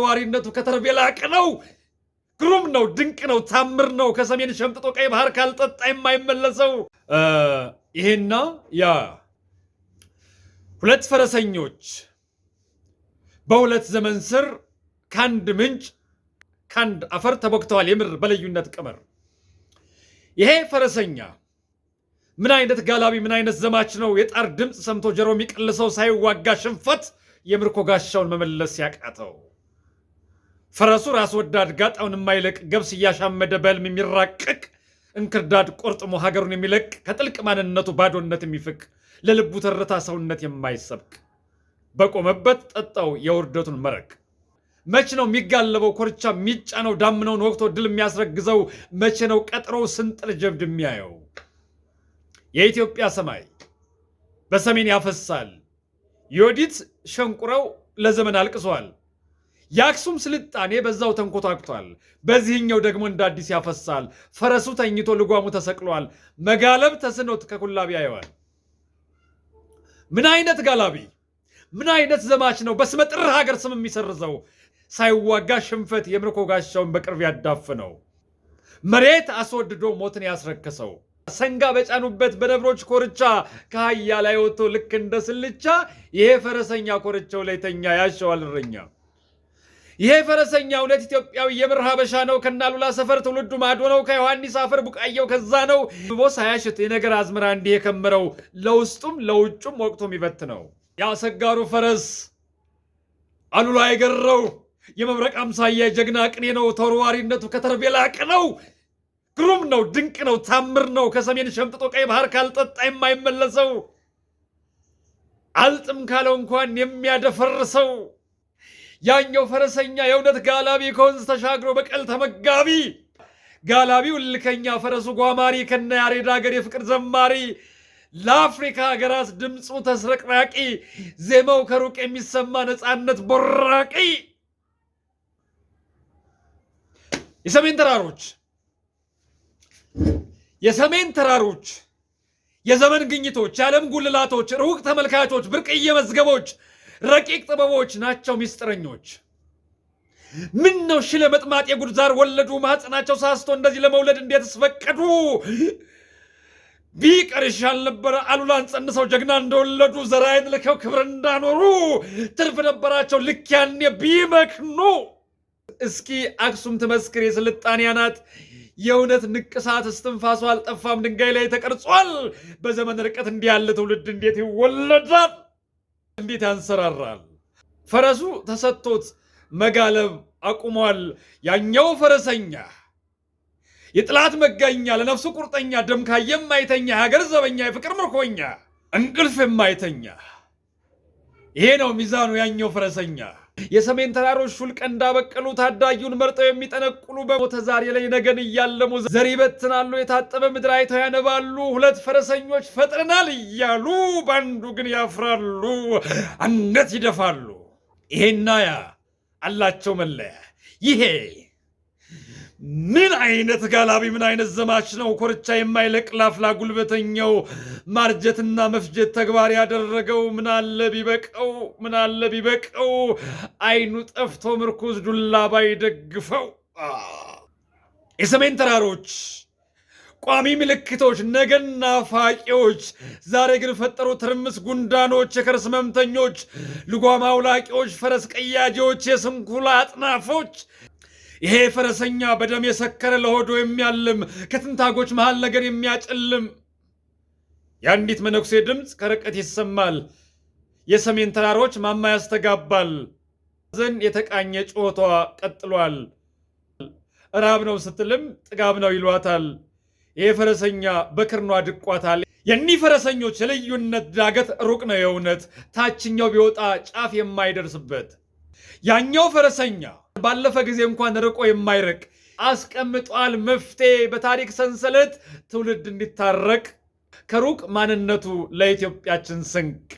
ተወርዋሪነቱ ከተርቤ ላቅ ነው። ግሩም ነው፣ ድንቅ ነው፣ ታምር ነው። ከሰሜን ሸምጥጦ ቀይ ባህር ካልጠጣ የማይመለሰው ይሄና ያ ሁለት ፈረሰኞች በሁለት ዘመን ስር ከአንድ ምንጭ ከአንድ አፈር ተቦክተዋል። የምር በልዩነት ቀመር ይሄ ፈረሰኛ ምን አይነት ጋላቢ ምን አይነት ዘማች ነው! የጣር ድምፅ ሰምቶ ጆሮ የሚቀልሰው ሳይዋጋ ሽንፈት የምርኮ ጋሻውን መመለስ ያቃተው ፈረሱ ራስ ወዳድ ጋጣውን የማይለቅ ገብስ እያሻመደ በህልም የሚራቀቅ እንክርዳድ ቆርጥሞ ሀገሩን የሚለቅ ከጥልቅ ማንነቱ ባዶነት የሚፍቅ ለልቡ ትርታ ሰውነት የማይሰብክ በቆመበት ጠጣው የውርደቱን መረቅ። መቼ ነው የሚጋለበው ኮርቻ የሚጫነው ዳምነውን ወቅቶ ድል የሚያስረግዘው? መቼ ነው ቀጥሮው ስንጥር ጀብድ የሚያየው? የኢትዮጵያ ሰማይ በሰሜን ያፈሳል። ዮዲት ሸንቁረው ለዘመን አልቅሷል። የአክሱም ስልጣኔ በዛው ተንኮታክቷል። በዚህኛው ደግሞ እንደ አዲስ ያፈሳል። ፈረሱ ተኝቶ ልጓሙ ተሰቅሏል። መጋለብ ተስኖት ከኩላቢ ያየዋል። ምን አይነት ጋላቢ ምን አይነት ዘማች ነው በስመጥር ሀገር ስም የሚሰርዘው? ሳይዋጋ ሽንፈት የምርኮ ጋሻውን በቅርብ ያዳፍነው። መሬት አስወድዶ ሞትን ያስረከሰው። ሰንጋ በጫኑበት በነብሮች ኮርቻ ከአህያ ላይ ወጥቶ ልክ እንደ ስልቻ ይሄ ፈረሰኛ ኮርቻው ላይ ተኛ ያሸዋል እረኛ። ይሄ ፈረሰኛ እውነት ኢትዮጵያዊ የምር ሀበሻ ነው። ከናሉላ ሰፈር ትውልዱ ማዶ ነው። ከዮሐንስ አፈር ቡቃየው ከዛ ነው። ብቦ ሳያሽት የነገር አዝመራ እንዲህ የከመረው ለውስጡም ለውጩም ወቅቱ የሚበት ነው። ያሰጋሩ ፈረስ አሉላ የገረው የመብረቅ አምሳያ የጀግና ቅኔ ነው። ተወርዋሪነቱ ከተርቤ ላቅ ነው። ግሩም ነው፣ ድንቅ ነው፣ ታምር ነው። ከሰሜን ሸምጥጦ ቀይ ባህር ካልጠጣ የማይመለሰው አልጥም ካለው እንኳን የሚያደፈርሰው ያኛው ፈረሰኛ የእውነት ጋላቢ ከወንዝ ተሻግሮ በቀል ተመጋቢ ጋላቢው እልከኛ ፈረሱ ጓማሪ ከነ ያሬድ ሀገር የፍቅር ዘማሪ ለአፍሪካ ሀገራት ድምፁ ተስረቅራቂ ዜማው ከሩቅ የሚሰማ ነፃነት ቦራቂ የሰሜን ተራሮች የዘመን ግኝቶች የዓለም ጉልላቶች ሩቅ ተመልካቾች ብርቅዬ መዝገቦች ረቂቅ ጥበቦች ናቸው ሚስጥረኞች። ምን ነው ሽለ መጥማጥ የጉድዛር ወለዱ ማህፀናቸው ሳስቶ እንደዚህ ለመውለድ እንዴት ስፈቀዱ? ቢቀር ይሻል ነበረ አሉላን ጸንሰው ጀግና እንደወለዱ ዘራይን ልከው ክብር እንዳኖሩ ትርፍ ነበራቸው ልክ ያኔ ቢመክኑ። እስኪ አክሱም ትመስክር የስልጣኔ አናት የእውነት ንቅሳት እስትንፋሱ አልጠፋም ድንጋይ ላይ ተቀርጿል። በዘመን ርቀት እንዲህ ያለ ትውልድ እንዴት ይወለዳል? እንዴት ያንሰራራል? ፈረሱ ተሰጥቶት መጋለብ አቁሟል። ያኛው ፈረሰኛ የጥላት መጋኛ ለነፍሱ ቁርጠኛ ደምካ የማይተኛ ሀገር ዘበኛ የፍቅር ምርኮኛ እንቅልፍ የማይተኛ ይሄ ነው ሚዛኑ ያኛው ፈረሰኛ። የሰሜን ተራሮች ሹል ቀንዳ በቀሉ ታዳጊውን መርጠው የሚጠነቁሉ በሞተ ዛሬ ላይ ነገን እያለሙ ዘር ይበትናሉ። የታጠበ ምድር አይተው ያነባሉ። ሁለት ፈረሰኞች ፈጥረናል እያሉ በአንዱ ግን ያፍራሉ፣ አንገት ይደፋሉ። ይሄና ያ አላቸው መለያ። ይሄ ምን አይነት ጋላቢ ምን አይነት ዘማች ነው! ኮርቻ የማይለቅ ላፍላ ጉልበተኛው ማርጀትና መፍጀት ተግባር ያደረገው ምናለ ቢበቀው አይኑ ጠፍቶ ምርኩዝ ዱላ ባይደግፈው። የሰሜን ተራሮች ቋሚ ምልክቶች ነገን ናፋቂዎች ዛሬ ግን ፈጠሩ ትርምስ ጉንዳኖች፣ የከርስ መምተኞች፣ ልጓም አውላቂዎች፣ ፈረስ ቀያጂዎች፣ የስንኩላ አጥናፎች። ይሄ ፈረሰኛ በደም የሰከረ ለሆዶ የሚያልም ከትንታጎች መሃል ነገር የሚያጨልም የአንዲት መነኩሴ ድምፅ ከርቀት ይሰማል። የሰሜን ተራሮች ማማ ያስተጋባል። ዘን የተቃኘ ጩኸቷ ቀጥሏል። ራብ ነው ስትልም ጥጋብ ነው ይሏታል። ይሄ ፈረሰኛ በክርኗ ድቋታል። የኒህ ፈረሰኞች የልዩነት ዳገት ሩቅ ነው የእውነት ታችኛው ቢወጣ ጫፍ የማይደርስበት። ያኛው ፈረሰኛ ባለፈ ጊዜ እንኳን ርቆ የማይርቅ አስቀምጧል መፍትሄ በታሪክ ሰንሰለት ትውልድ እንዲታረቅ ከሩቅ ማንነቱ ለኢትዮጵያችን ስንቅ